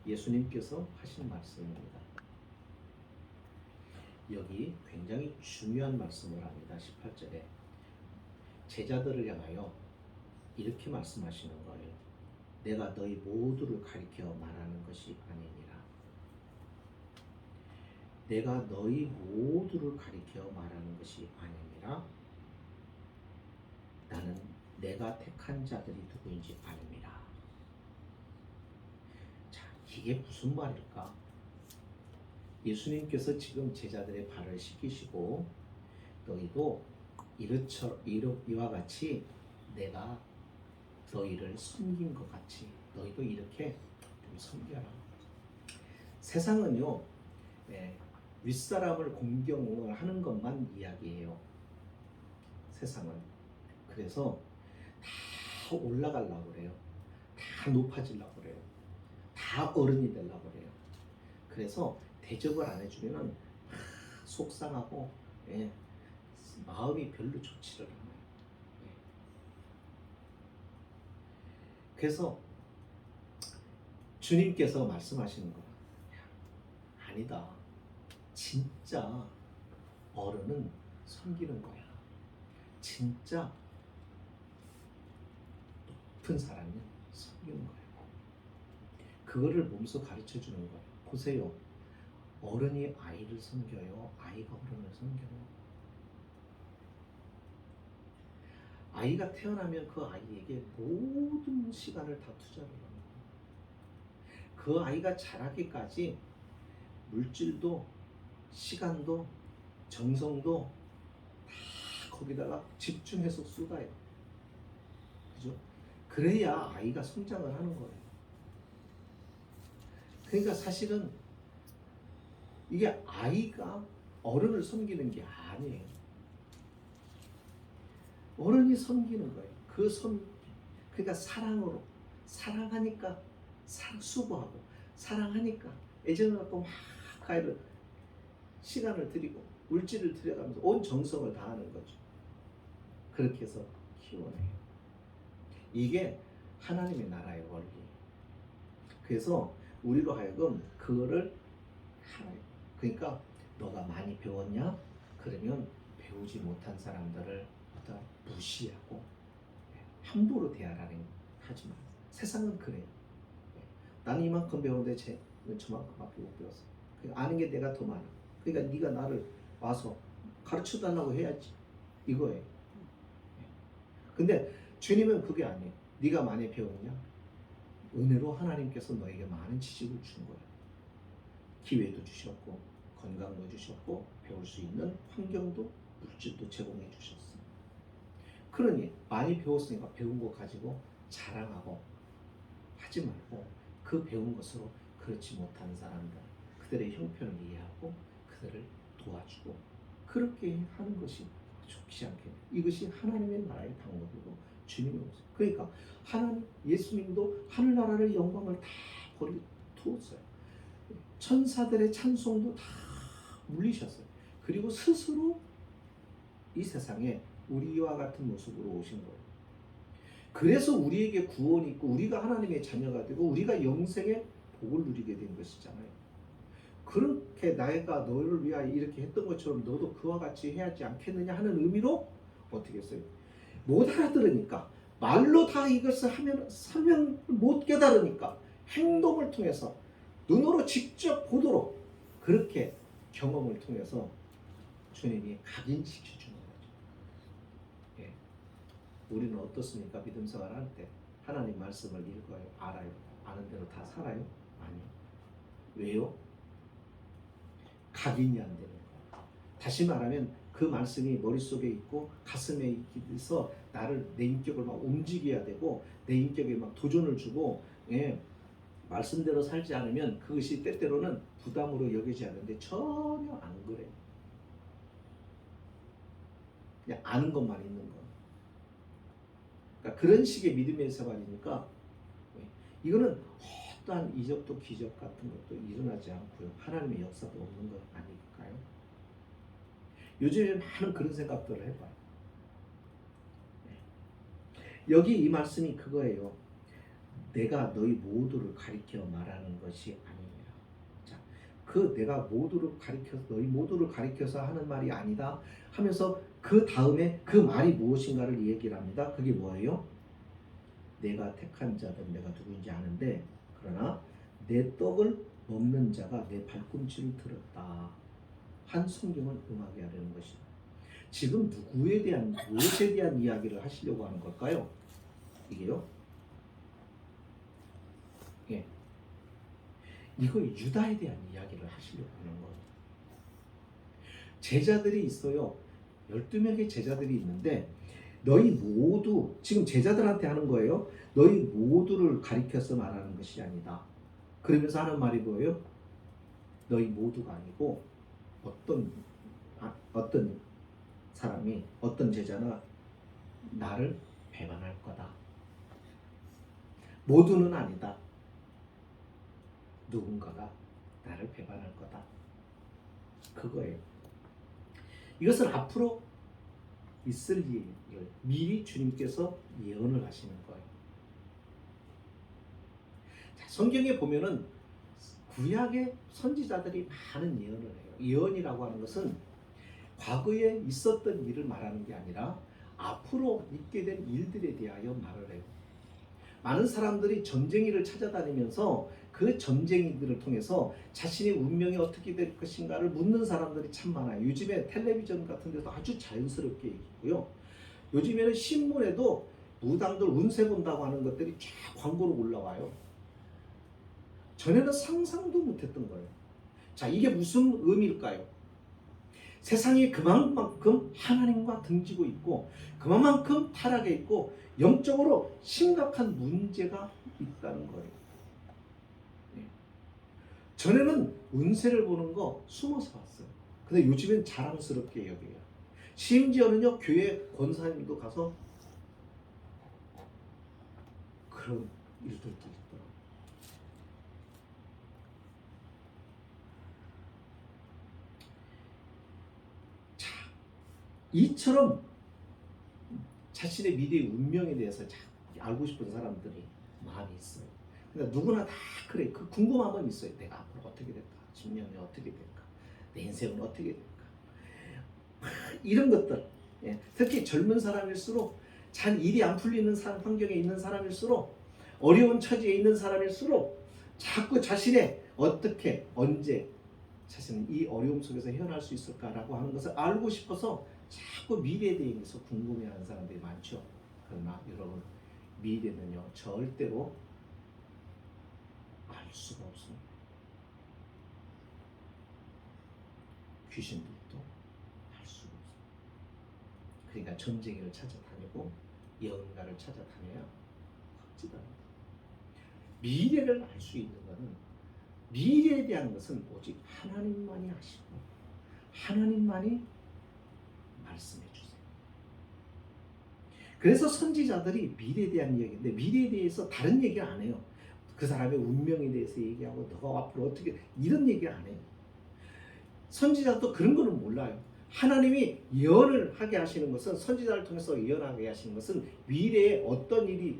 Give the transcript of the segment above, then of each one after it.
예수님께서 하신 말씀입니다. 여기 굉장히 중요한 말씀을 합니다. 18절에 제자들을 향하여 이렇게 말씀하시는 거예요. 내가 너희 모두를 가리켜 말하는 것이 아니니라. 내가 너희 모두를 가리켜 말하는 것이 아니니라. 나는 내가 택한 자들이 누구인지 아닙니다. 자, 이게 무슨 말일까? 예수님께서 지금 제자들의 발을 씻기시고 너희도 이와 같이 내가 너희를 섬긴 것 같이 너희도 이렇게 좀 섬겨라. 세상은요, 윗사람을 공경을 하는 것만 이야기해요. 세상은. 그래서 다 올라가려고 그래요. 다 높아지려고 그래요. 다 어른이 되려고 그래요. 그래서 대접을 안 해주면 속상하고 마음이 별로 좋지를 않아요. 그래서 주님께서 말씀하시는 거야. 아니다. 진짜 어른은 섬기는 거야. 진짜 높은 사람은 섬기는 거야. 그거를 몸소 가르쳐 주는 거야. 보세요. 어른이 아이를 섬겨요. 아이가 어른을 섬겨요. 아이가 태어나면 그 아이에게 모든 시간을 다 투자를 합니다. 그 아이가 자라기까지 물질도 시간도 정성도 다 거기다가 집중해서 쏟아요. 그죠? 그래야 아이가 성장을 하는 거예요. 그러니까 사실은 이게 아이가 어른을 섬기는 게 아니에요. 어른이 섬기는 거예요. 그러니까 사랑으로 사랑하니까 수고하고 사랑하니까 애정을 갖고 막 아이를 시간을 들이고 물질을 들여가면서 온 정성을 다하는 거죠. 그렇게 해서 키워내요. 이게 하나님의 나라의 원리. 그래서 우리로 하여금 그거를 알아요. 그러니까 너가 많이 배웠냐? 그러면 배우지 못한 사람들을 무시하고 함부로 대하라는 하지 마. 세상은 그래요. 나는 이만큼 배웠는데 저만큼밖에 못 배웠어. 그러니까 아는 게 내가 더 많아. 그러니까 네가 나를 와서 가르쳐 달라고 해야지. 이거예요. 근데 주님은 그게 아니에요. 네가 많이 배웠냐? 은혜로 하나님께서 너에게 많은 지식을 준 거야. 기회도 주셨고 건강도 주셨고 배울 수 있는 환경도 물질도 제공해 주셨어. 그러니 많이 배웠으니까 배운 거 가지고 자랑하고 하지 말고 그 배운 것으로 그렇지 못한 사람들 그들의 형편을 이해하고 그들을 도와주고 그렇게 하는 것이 좋지 않겠냐. 이것이 하나님의 나라의 방법이고 주님의 모습. 그러니까 예수님도 하늘나라의 영광을 다 버리두었어요. 천사들의 찬송도 다 물리셨어요. 그리고 스스로 이 세상에 우리와 같은 모습으로 오신 거예요. 그래서 우리에게 구원이 있고 우리가 하나님의 자녀가 되고 우리가 영생의 복을 누리게 된 것이잖아요. 그렇게 내가 너를 위하여 이렇게 했던 것처럼 너도 그와 같이 해야지 않겠느냐 하는 의미로 어떻게 했어요? 못 알아들으니까 말로 다 이것을 하면 설명 못 깨달으니까 행동을 통해서 눈으로 직접 보도록 그렇게 경험을 통해서 주님이 각인시켜주는 거죠. 예. 우리는 어떻습니까? 믿음 생활할 때 하나님 말씀을 읽어요. 알아요. 아는 대로 다 살아요? 아니요. 왜요? 각인이 안 되는 거예요. 다시 말하면 그 말씀이 머릿속에 있고 가슴에 있어 내 인격을 막 움직여야 되고 내 인격에 막 도전을 주고 말씀대로 살지 않으면 그것이 때때로는 부담으로 여기지 않는데 전혀 안 그래요. 그냥 아는 것만 있는 거. 그러니까 그런 식의 믿음의 생활이니까 이거는 어떠한 이적도 기적 같은 것도 일어나지 않고요. 하나님의 역사도 없는 것 아닐까요? 요즘에 많은 그런 생각들을 해봐요. 여기 이 말씀이 그거예요. 내가 너희 모두를 가리켜 말하는 것이 아니니라. 자, 그 내가 모두를 가리켜서 너희 모두를 가리켜서 하는 말이 아니다 하면서 그 다음에 그 말이 무엇인가를 얘기를 합니다. 그게 뭐예요? 내가 택한 자들 내가 누구인지 아는데 그러나 내 떡을 먹는 자가 내 발꿈치를 들었다. 한 성경을 응하게 하려는 것이다. 지금 누구에 대한 무엇에 대한 이야기를 하시려고 하는 걸까요? 이게요? 예. 이거 유다에 대한 이야기를 하시려고 하는 거예요. 제자들이 있어요. 12명의 제자들이 있는데 너희 모두 지금 제자들한테 하는 거예요. 너희 모두를 가리켜서 말하는 것이 아니다. 그러면서 하는 말이 뭐예요? 너희 모두가 아니고 어떤 사람이 어떤 제자나 나를 배반할 거다. 모두는 아니다. 누군가가 나를 배반할 거다. 그거예요. 이것은 앞으로 있을 일을 미리 주님께서 예언을 하시는 거예요. 자, 성경에 보면은 구약의 선지자들이 많은 예언을 해요. 예언이라고 하는 것은 과거에 있었던 일을 말하는 게 아니라 앞으로 있게 된 일들에 대하여 말을 해요. 많은 사람들이 전쟁이를 찾아다니면서 그 전쟁이들을 통해서 자신의 운명이 어떻게 될 것인가를 묻는 사람들이 참 많아요. 요즘에 텔레비전 같은 데도 아주 자연스럽게 있고요. 요즘에는 신문에도 무당들 운세 본다고 하는 것들이 쫙 광고로 올라와요. 전에는 상상도 못했던 거예요. 자, 이게 무슨 의미일까요? 세상이 그만큼 하나님과 등지고 있고 그만큼 타락해 있고 영적으로 심각한 문제가 있다는 거예요. 전에는 운세를 보는 거 숨어서 봤어요. 근데 요즘엔 자랑스럽게 여겨요. 심지어는요, 교회 권사님도 가서 그런 일들도 있더라고요. 자, 이처럼 자신의 미래의 운명에 대해서 알고 싶은 사람들이 많이 있어요. 근데 누구나 다 그래. 그 궁금함은 있어요. 내가 앞으로 어떻게 될까? 10년이 어떻게 될까? 내 인생은 어떻게 될까? 이런 것들. 예. 특히 젊은 사람일수록 잘 일이 안 풀리는 환경에 있는 사람일수록 어려운 처지에 있는 사람일수록 자꾸 자신의 어떻게 언제 자신은 이 어려움 속에서 헤어날 수 있을까라고 하는 것을 알고 싶어서 자꾸 미래에 대해서 궁금해하는 사람들이 많죠. 그러나 여러분, 미래는요 절대로 알 수가 없습니다. 귀신들도 알 수가 없습니다. 그러니까 전쟁이를 찾아다니고 예언가를 찾아다녀야 확실합니다. 미래를 알 수 있는 것은 미래에 대한 것은 오직 하나님만이 아시고 하나님만이 말씀해 주세요. 그래서 선지자들이 미래에 대한 이야기인데 미래에 대해서 다른 얘기 안 해요. 그 사람의 운명에 대해서 얘기하고 너가 앞으로 어떻게 이런 얘기 안 해요. 선지자도 그런 거는 몰라요. 하나님이 예언을 하게 하시는 것은 선지자를 통해서 예언하게 하시는 것은 미래에 어떤 일이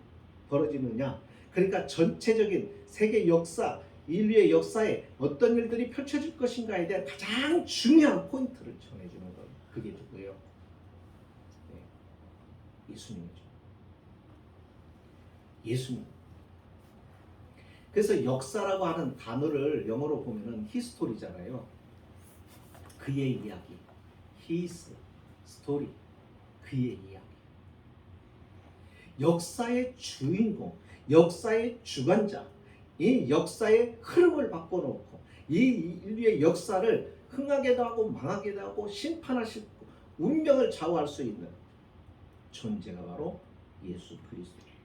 벌어지느냐. 그러니까 전체적인 세계 역사, 인류의 역사에 어떤 일들이 펼쳐질 것인가에 대한 가장 중요한 포인트를 전해주는 거예요. 그게 누구예요? 네. 예수님이죠. 예수님. 그래서 역사라고 하는 단어를 영어로 보면은 히스토리잖아요. 그의 이야기. His story. 그의 이야기. 역사의 주인공, 역사의 주관자, 이 역사의 흐름을 바꿔놓고 이 인류의 역사를 흥하게도 하고 망하게도 하고 심판하시고 운명을 좌우할 수 있는 존재가 바로 예수 그리스도예요.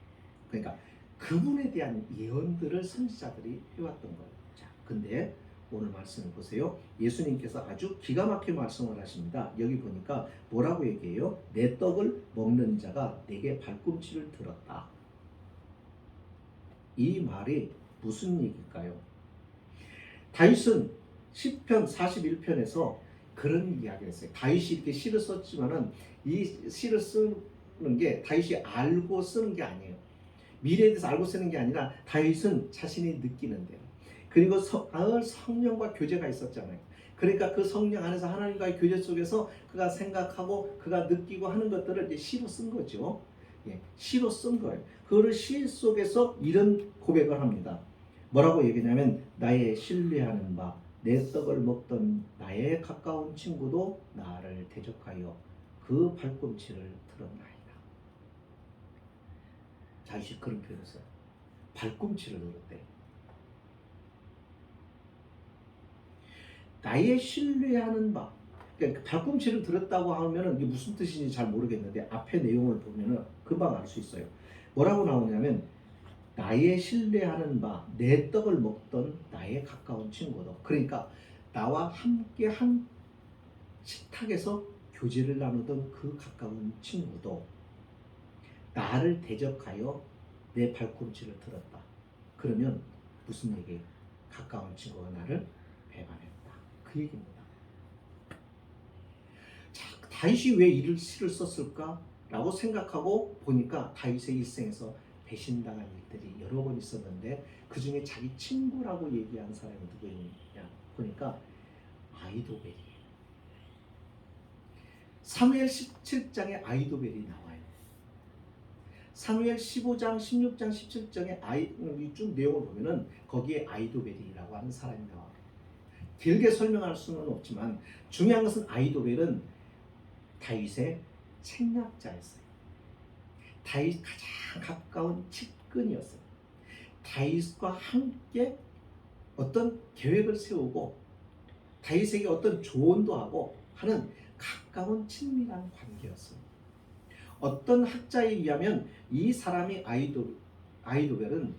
그러니까 그분에 대한 예언들을 선지자들이 해왔던 거예요. 자, 근데 오늘 말씀을 보세요. 예수님께서 아주 기가 막힌 말씀을 하십니다. 여기 보니까 뭐라고 얘기해요? 내 떡을 먹는 자가 내게 발꿈치를 들었다. 이 말이 무슨 얘기일까요? 다윗은 시편 41편에서 그런 이야기를 했어요. 다윗이 이렇게 시를 썼지만은 이 시를 쓰는 게 다윗이 알고 쓰는 게 아니에요. 미래에 대해서 알고 쓰는 게 아니라 다윗은 자신이 느끼는 대로. 그리고 성령과 교제가 있었잖아요. 그러니까 그 성령 안에서 하나님과의 교제 속에서 그가 생각하고 그가 느끼고 하는 것들을 이제 시로 쓴 거죠. 예, 시로 쓴 거예요. 그거를 시 속에서 이런 고백을 합니다. 뭐라고 얘기냐면 나의 신뢰하는 바 내 떡을 먹던 나의 가까운 친구도 나를 대적하여 그 발꿈치를 들었나이다. 자기씩 그런 표현을 써요. 발꿈치를 들었대. 나의 신뢰하는 바. 그러니까 발꿈치를 들었다고 하면은 이게 무슨 뜻인지 잘 모르겠는데 앞에 내용을 보면은 금방 알 수 있어요. 뭐라고 나오냐면 나의 신뢰하는 바, 내 떡을 먹던 나의 가까운 친구도. 그러니까 나와 함께 한 식탁에서 교제를 나누던 그 가까운 친구도 나를 대적하여 내 발꿈치를 들었다. 그러면 무슨 얘기예요? 가까운 친구가 나를 배반했다. 그 얘기입니다. 자, 다윗이 왜 이를 시를 썼을까? 라고 생각하고 보니까 다윗의 일생에서 배신당한 일들이 여러 번 있었는데 그 중에 자기 친구라고 얘기한 사람이 누구였냐 보니까 아이도벨이에요. 사무엘 17장에 아이도벨이 나와요. 사무엘 15장, 16장, 17장에 쭉 내용을 보면은 거기에 아이도벨이라고 하는 사람이 나와요. 길게 설명할 수는 없지만 중요한 것은 아이도벨은 다윗의 책략자였어요. 다윗 가장 가까운 측근이었어요. 다윗과 함께 어떤 계획을 세우고 다윗에게 어떤 조언도 하고 하는 가까운 친밀한 관계였어요. 어떤 학자에 의하면 이 사람이 아이도벨은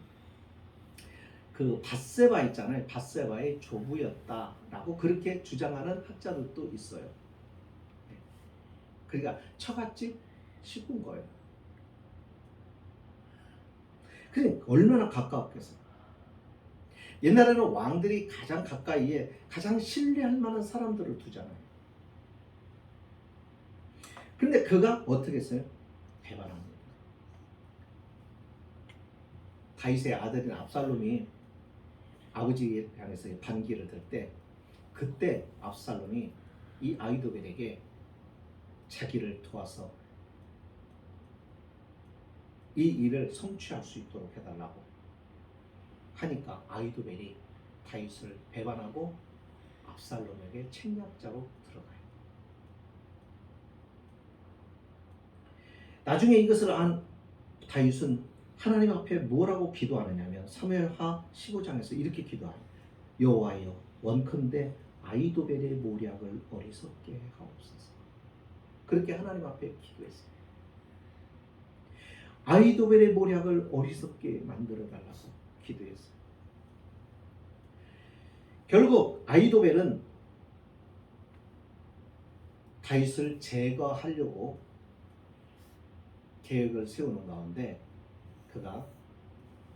그 밧세바 있잖아요. 밧세바의 조부였다라고 그렇게 주장하는 학자들도 있어요. 그러니까 처갓집 식구인 거예요. 그러니까 얼마나 가까웠겠어요. 옛날에는 왕들이 가장 가까이에 가장 신뢰할 만한 사람들을 두잖아요. 근데 그가 어떻게 했어요? 배반합니다. 다윗의 아들인 압살롬이 아버지에 향해서 반기를 들 때 그때 압살롬이 이 아히도벨에게 자기를 도와서 이 일을 성취할 수 있도록 해달라고 하니까 아히도벨이 다윗을 배반하고 압살롬에게 책략자로 들어가요. 나중에 이것을 안 다윗은 하나님 앞에 뭐라고 기도하느냐면 사무엘하 15장에서 이렇게 기도하요. 여호와여 원컨대 아히도벨의 모략을 어리석게 하옵소서. 그렇게 하나님 앞에 기도했어요. 아히도벨의 모략을 어리석게 만들어 달라고 기도했어요. 결국 아히도벨은 다윗을 제거하려고 계획을 세우는 가운데 그가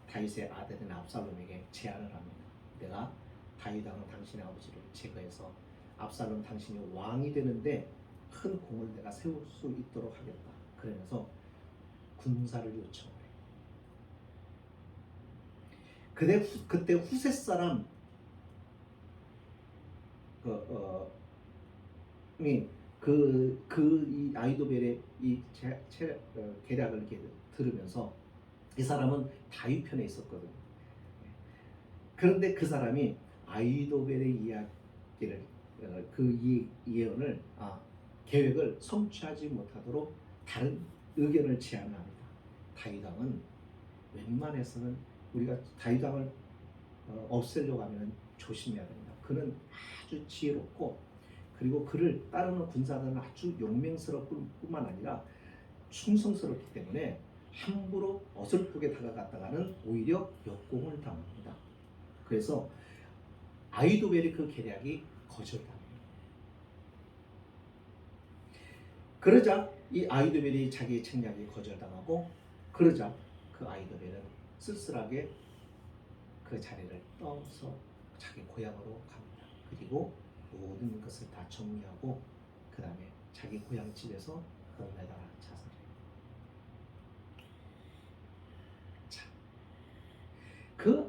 다윗의 아들인 압살롬에게 제안을 합니다. 내가 다윗 왕은 당신의 아버지를 제거해서 압살롬 당신이 왕이 되는데 큰 공을 내가 세울 수 있도록 하겠다. 그러면서 군사를 요청을 해요. 그때 후셋 사람 이 아히도벨의 이 계략을 이렇게 들으면서 이 사람은 다윗 편에 있었거든요. 그런데 그 사람이 아히도벨의 이야기를 그 예언을 계획을 성취하지 못하도록 다른 의견을 제안합니다. 다윗 왕은 웬만해서는 우리가 다윗 왕을 없애려고 하면 조심해야 됩니다. 그는 아주 지혜롭고 그리고 그를 따르는 군사들은 아주 용맹스럽을 뿐만 아니라 충성스럽기 때문에 함부로 어설프게 다가갔다가는 오히려 역공을 당합니다. 그래서 아히도벨의 그 계략이 거절당해요. 그러자 이 아히도벨이 자기의 책략이 거절당하고 그러자 그 아히도벨은 쓸쓸하게 그 자리를 떠서 자기 고향으로 갑니다. 그리고 모든 것을 다 정리하고 그 다음에 자기 고향 집에서 매달아 자살해요. 자,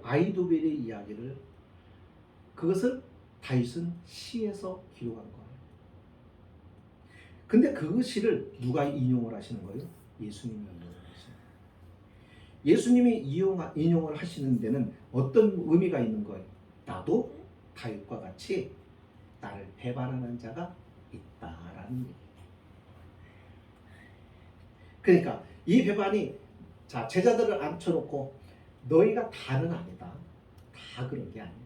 아이도벨의 이야기를 그것을 다윗은 시에서 기록한 거예요. 근데 그 시를 누가 인용을 하시는 거예요? 예수님이 인용을 하시는 거예요. 예수님이 인용을 하시는 데는 어떤 의미가 있는 거예요? 나도 다윗과 같이 나를 배반하는 자가 있다라는 얘기예요. 그러니까 이 배반이 자 제자들을 앉혀놓고 너희가 다는 아니다. 다 그런 게 아니야.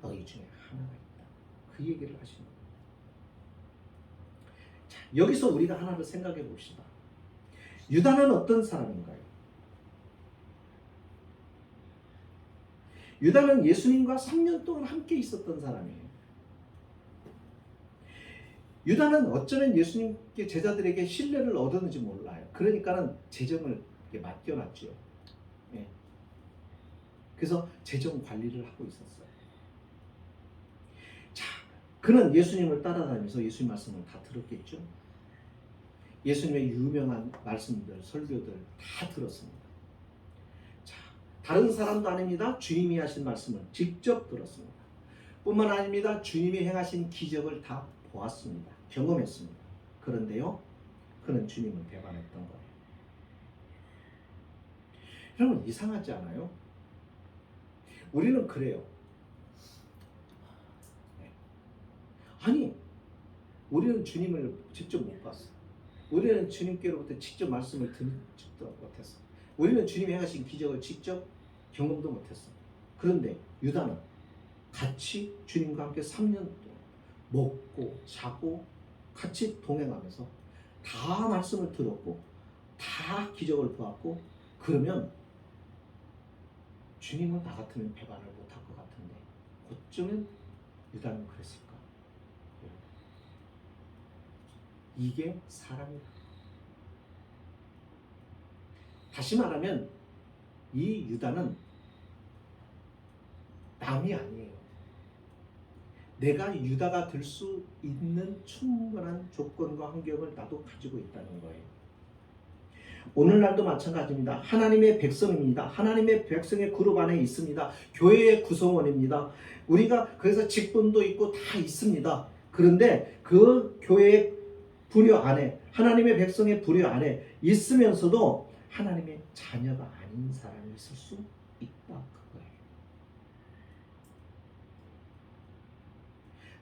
너희 중에 하나가 있다. 그 얘기를 하시는 거예요. 자, 여기서 우리가 하나를 생각해 봅시다. 유다는 어떤 사람인가요? 유다는 예수님과 3년 동안 함께 있었던 사람이에요. 유다는 어쩌면 예수님께 제자들에게 신뢰를 얻었는지 몰라요. 그러니까는 재정을 맡겨놨죠. 예. 그래서 재정 관리를 하고 있었어요. 자, 그는 예수님을 따라다니면서 예수님 말씀을 다 들었겠죠. 예수님의 유명한 말씀들, 설교들 다 들었습니다. 자, 다른 사람도 아닙니다. 주님이 하신 말씀을 직접 들었습니다. 뿐만 아닙니다. 주님이 행하신 기적을 다 보았습니다. 경험했습니다. 그런데요, 그는 주님을 배반했던 거예요. 여러분 이상하지 않아요? 우리는 그래요. 아니, 우리는 주님을 직접 못 봤어. 우리는 주님께로부터 직접 말씀을 듣지도 못했어. 우리는 주님이 행하신 기적을 직접 경험도 못했어. 그런데 유다는 같이 주님과 함께 3년 동안 먹고 자고 같이 동행하면서 다 말씀을 들었고 다 기적을 보았고, 그러면 주님은 나 같으면 배반을 못할 것 같은데 어쩌면 유다는 그랬을까? 이게 사람이다. 다시 말하면 이 유다는 남이 아니에요. 내가 유다가 될 수 있는 충분한 조건과 환경을 나도 가지고 있다는 거예요. 오늘날도 마찬가지입니다. 하나님의 백성입니다. 하나님의 백성의 그룹 안에 있습니다. 교회의 구성원입니다. 우리가 그래서 직분도 있고 다 있습니다. 그런데 그 교회의 부류 안에, 하나님의 백성의 부류 안에 있으면서도 하나님의 자녀가 아닌 사람이 있을 수 있다. 그거예요.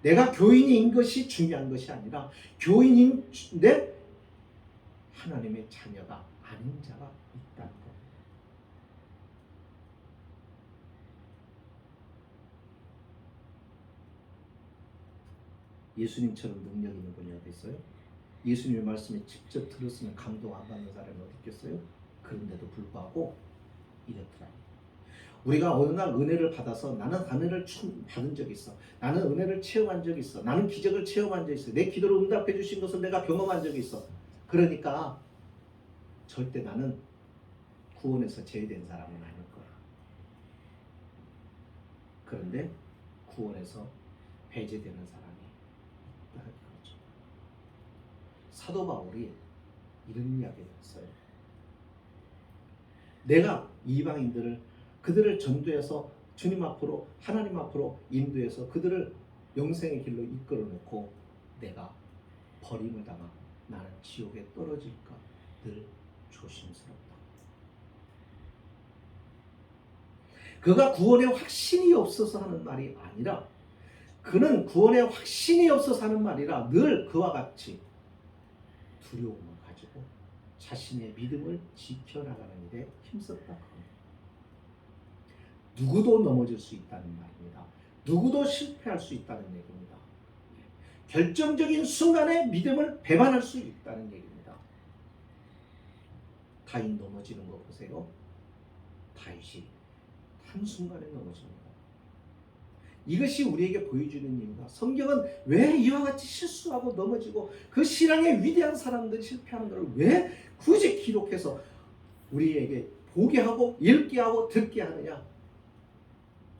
내가 교인인 것이 중요한 것이 아니라 교인인데 하나님의 자녀가 아닌 자가 있다는 겁니다. 예수님처럼 능력 있는 분이 어디 있어요? 예수님의 말씀에 직접 들었으면 감동 안 받는 사람이 어디 있겠어요? 그런데도 불구하고 이렇더라. 우리가 어느 날 은혜를 받아서 나는 은혜를 받은 적이 있어. 나는 은혜를 체험한 적이 있어. 나는 기적을 체험한 적이 있어. 내 기도를 응답해 주신 것을 내가 경험한 적이 있어. 그러니까 절대 나는 구원에서 제외된 사람은 아닐 거야. 그런데 구원에서 배제되는 사람이 있다는 거죠. 사도 바울이 이런 이야기를 했어요. 내가 이방인들을 그들을 전도해서 주님 앞으로, 하나님 앞으로 인도해서 그들을 영생의 길로 이끌어 놓고 내가 버림을 당하고 나는 지옥에 떨어질까 늘 조심스럽다. 그가 구원에 확신이 없어서 하는 말이 아니라, 그는 구원에 확신이 없어서 하는 말이라 늘 그와 같이 두려움을 가지고 자신의 믿음을 지켜나가는 일에 힘썼다. 누구도 넘어질 수 있다는 말입니다. 누구도 실패할 수 있다는 얘기입니다. 결정적인 순간에 믿음을 배반할 수 있다는 얘기입니다. 다윗 넘어지는 거 보세요. 다윗이 한순간에 넘어집니다. 이것이 우리에게 보여주는 이유가, 성경은 왜 이와 같이 실수하고 넘어지고 그 신앙의 위대한 사람들이 실패하는 것을 왜 굳이 기록해서 우리에게 보게 하고 읽게 하고 듣게 하느냐?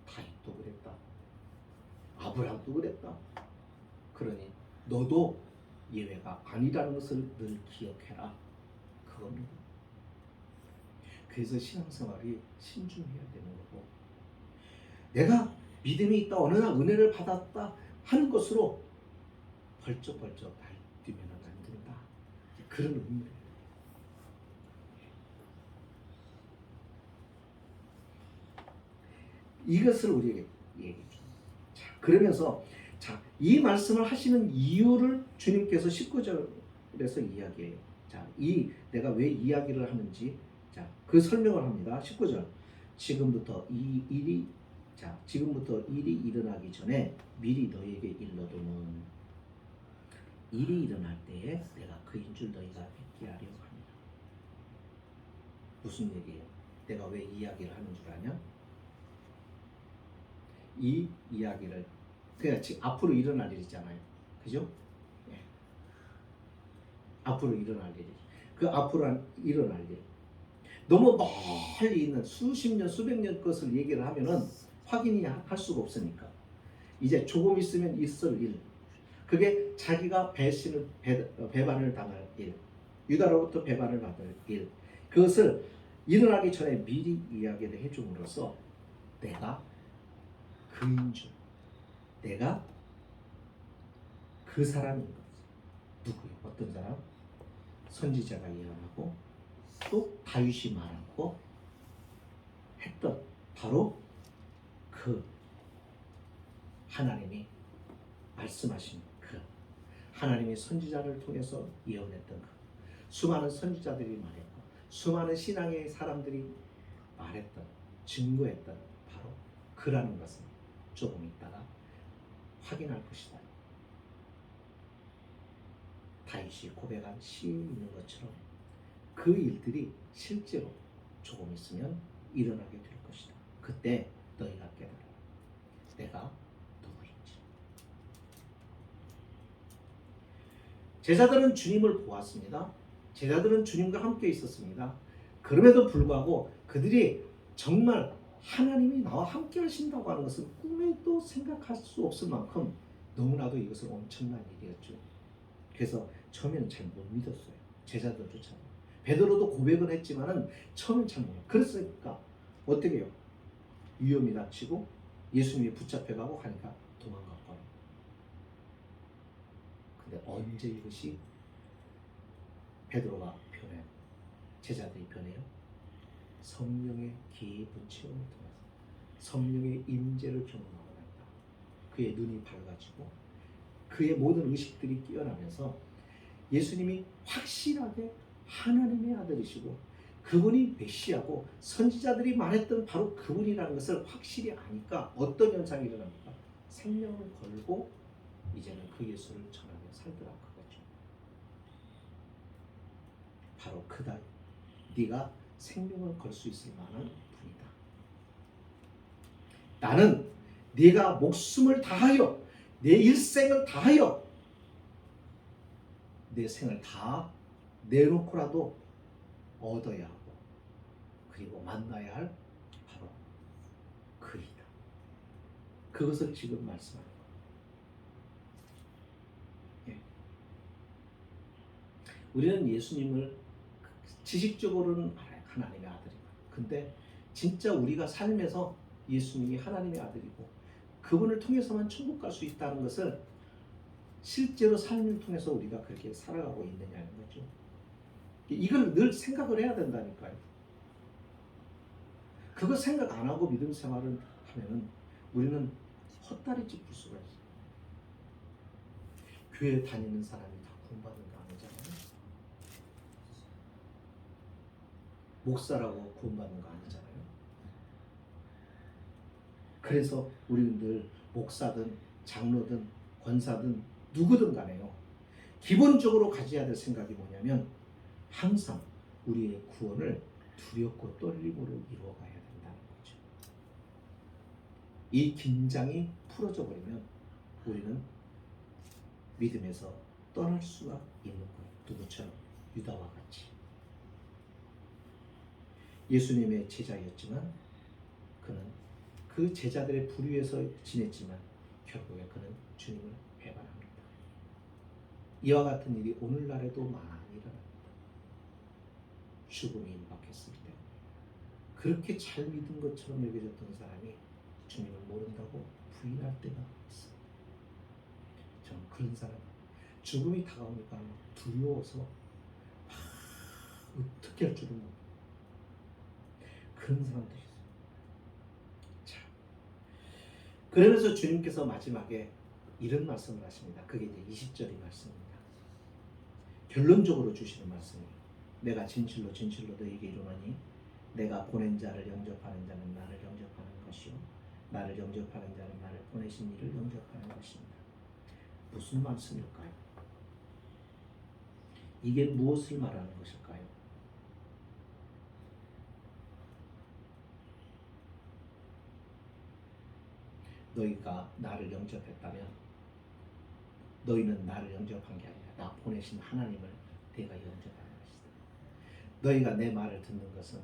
다윗도 그랬다. 아브라함도 그랬다. 그러니 너도 예외가 아니라는 것을 늘 기억해라. 그겁니다. 그래서 신앙생활이 신중해야 되는 거고, 내가 믿음이 있다, 어느 날 은혜를 받았다 하는 것으로 벌쩍벌쩍 날뛰면 안 된다. 그런 의미예요. 이것을 우리에게 얘기해 줍니다. 자, 그러면서 이 말씀을 하시는 이유를 주님께서 19절에서 이야기해요. 자, 내가 왜 이야기를 하는지, 그 설명을 합니다. 19절. 지금부터 일이 일어나기 전에 미리 너에게 일러두면 일이 일어날 때에 내가 그인 줄 너희가 믿게 하려고 합니다. 무슨 얘기예요? 내가 왜 이야기를 하는 줄 아냐? 이 이야기를 그냥 지금 앞으로 일어날 일이잖아요. 그죠? 네. 앞으로 일어날 일이. 그 앞으로 일어날 일. 너무 멀리 있는 수십 년, 수백 년 것을 얘기를 하면은 확인이 할 수가 없으니까. 이제 조금 있으면 있을 일. 그게 자기가 배반을 당할 일. 유다로부터 배반을 받을 일. 그것을 일어나기 전에 미리 이야기를 해줌으로써 내가 그인 줄, 내가 그 사람인 것. 누구요? 어떤 사람? 선지자가 예언하고 또 다윗이 말하고 했던 바로 그 하나님이 말씀하신 그 하나님이 선지자를 통해서 예언했던 그 수많은 선지자들이 말했고 수많은 신앙의 사람들이 말했던 증거했던 바로 그라는 것을 조금 있다가 확인할 것이다. 다윗이 고백한 시에 있는 것처럼 그 일들이 실제로 조금 있으면 일어나게 될 것이다. 그때 너희가 깨달아. 내가 누구인지. 제자들은 주님을 보았습니다. 제자들은 주님과 함께 있었습니다. 그럼에도 불구하고 그들이 정말 하나님이 나와 함께 하신다고 하는 것은 꿈에도 생각할 수 없을 만큼 너무나도 이것은 엄청난 일이었죠. 그래서 처음에는 잘 못 믿었어요. 제자들조차. 베드로도 고백은 했지만은 처음엔 잘 몰라요. 그랬으니까 어떻게 해요? 위험이 닥치고 예수님이 붙잡혀가고 하니까 도망갔거든요. 근데 언제 이것이 베드로가 변해요? 제자들이 변해요? 성령의 깊은 체험을 통해서 성령의 임재를 경험하고 난다. 그의 눈이 밝아지고 그의 모든 의식들이 깨어나면서 예수님이 확실하게 하나님의 아들이시고 그분이 메시아고 선지자들이 말했던 바로 그분이라는 것을 확실히 아니까 어떤 현상이 일어납니까? 생명을 걸고 이제는 그 예수를 전하며 살더라 그거죠. 바로 그다. 네가 생명을 걸 수 있을 만한 분이다. 나는 네가 목숨을 다하여 내 일생을 다하여 내 생을 다 내놓고라도 얻어야 하고 그리고 만나야 할 바로 그이다. 그것을 지금 말씀하는 거예요. 예. 우리는 예수님을 지식적으로는 알아요. 하나님의 아들이고. 근데 진짜 우리가 삶에서 예수님이 하나님의 아들이고 그분을 통해서만 천국 갈 수 있다는 것을 실제로 삶을 통해서 우리가 그렇게 살아가고 있느냐는 거죠. 이걸 늘 생각을 해야 된다니까요. 그거 생각 안 하고 믿음 생활을 하면은 우리는 헛다리 짚을 수가 있어요. 교회 다니는 사람이 다 구원받는 거 아니잖아요. 목사라고 구원받는 거 아니잖아요. 그래서 우리는 늘 목사든 장로든 권사든 누구든 간에요. 기본적으로 가져야 될 생각이 뭐냐면 항상 우리의 구원을 두렵고 떨림으로 이루어가야 된다는 거죠. 이 긴장이 풀어져 버리면 우리는 믿음에서 떠날 수가 있는 거예요. 누구처럼? 유다와 같이. 예수님의 제자였지만 그는 그 제자들의 부류에서 지냈지만 결국에 그는 주님을 배반합니다. 이와 같은 일이 오늘날에도 많이 일어납니다. 죽음이 임박했을 때 그렇게 잘 믿은 것처럼 여겨졌던 사람이 주님을 모른다고 부인할 때가 있어요. 저는 그런 사람, 죽음이 다가오니까 두려워서 어떻게 할 줄을 모르고 그런 사람들이 있어요. 참. 그러면서 주님께서 마지막에 이런 말씀을 하십니다. 그게 이제 20절의 말씀입니다. 결론적으로 주시는 말씀이에요. 내가 진실로 진실로 너에게 이르노니 내가 보낸 자를 영접하는 자는 나를 영접하는 것이요 나를 영접하는 자는 나를 보내신 이를 영접하는 것입니다. 무슨 말씀일까요? 이게 무엇을 말하는 것일까요? 너희가 나를 영접했다면 너희는 나를 영접한 게 아니라 나 보내신 하나님을 내가 영접하는 것이다. 너희가 내 말을 듣는 것은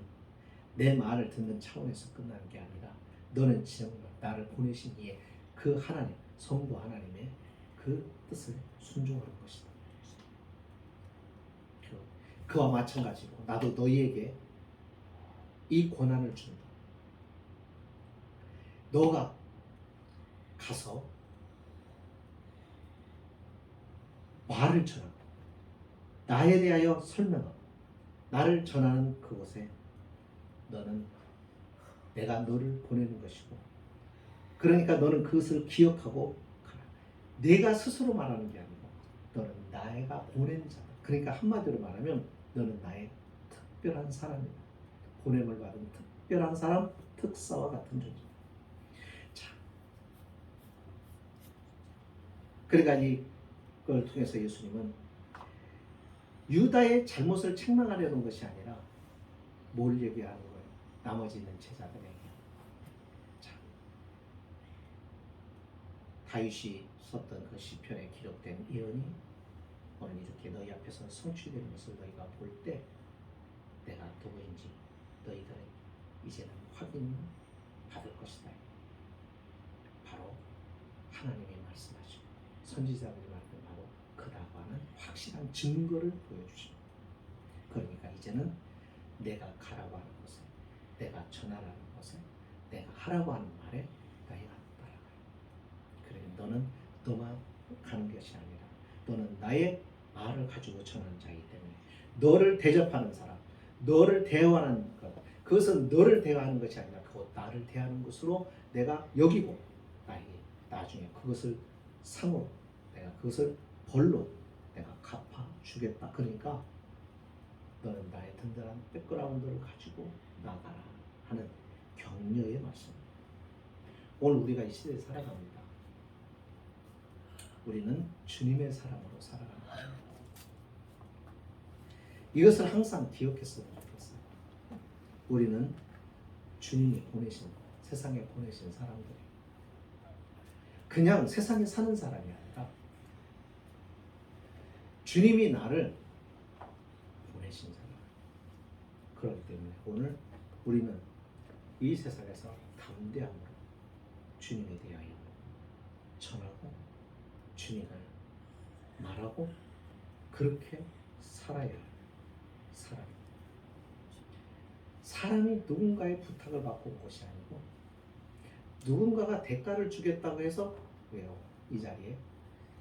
내 말을 듣는 차원에서 끝나는 게 아니라 너는 정말 나를 보내신 이에 그 하나님, 성부 하나님의 그 뜻을 순종하는 것이다. 그와 마찬가지로 나도 너희에게 이 권한을 준다. 너가 가서 말을 전하고 나에 대하여 설명하고 나를 전하는 그곳에 너는 내가 너를 보내는 것이고 그러니까 너는 그것을 기억하고 가라. 내가 스스로 말하는 게 아니고 너는 나가 보낸 자다. 그러니까 한마디로 말하면 너는 나의 특별한 사람이다. 보냄을 받은 특별한 사람, 특사와 같은 존재. 자, 그러니까 이걸 통해서 예수님은 유다의 잘못을 책망하려는 것이 아니라 뭘 얘기하는 거예요? 나머지 있는 제자들에게. 자, 다윗이 썼던 그 시편에 기록된 예언이 오늘 이렇게 너희 앞에서 성취되는 것을 너희가 볼 때 내가 누구인지 너희들은 이제는 확인 받을 것이다. 바로 하나님이 말씀하시고 선지자들이 말씀하고 그다고 하는 확실한 증거를 보여주십니다. 그러니까 이제는 내가 가라고 하는 것에 내가 전하라는 것에 내가 하라고 하는 말에 너희가 따라가라. 그래 너는 너만 가는 것이 아니라 너는 나의 말을 가지고 전하는 자이기 때문에 너를 대접하는 사람, 너를 대하는 것, 그것은 너를 대하는 것이 아니라 그것 나를 대하는 것으로 내가 여기고 나에게 나중에 그것을 상으로 내가 그것을 벌로 내가 갚아주겠다. 그러니까 너는 나의 든든한 백그라운드를 가지고 나가라 하는 격려의 말씀입니다. 오늘 우리가 이 시대에 살아갑니다. 우리는 주님의 사람으로 살아갑니다. 이것을 항상 기억했으면 좋겠어요. 우리는 주님이 보내신 세상에 보내신 사람들이 그냥 세상에 사는 사람이 아니라 주님이 나를 보내신 사람. 그렇기 때문에 오늘 우리는 이 세상에서 담대함으로 주님에 대하여 전하고 주님을 말하고 그렇게 살아야 할 사람입니다. 사람이 누군가의 부탁을 받고 온 것이 아니고 누군가가 대가를 주겠다고 해서 왜요? 이 자리에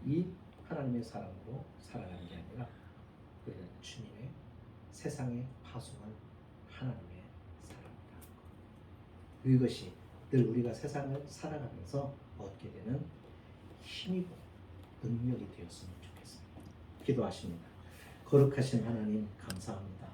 이 하나님의 사람으로 살아가는 게 아니라 우리는 주님의 세상에 파송한 하나님의 사람이다. 이것이 늘 우리가 세상을 살아가면서 얻게 되는 힘이고 능력이 되었으면 좋겠습니다. 기도하십니다. 거룩하신 하나님 감사합니다.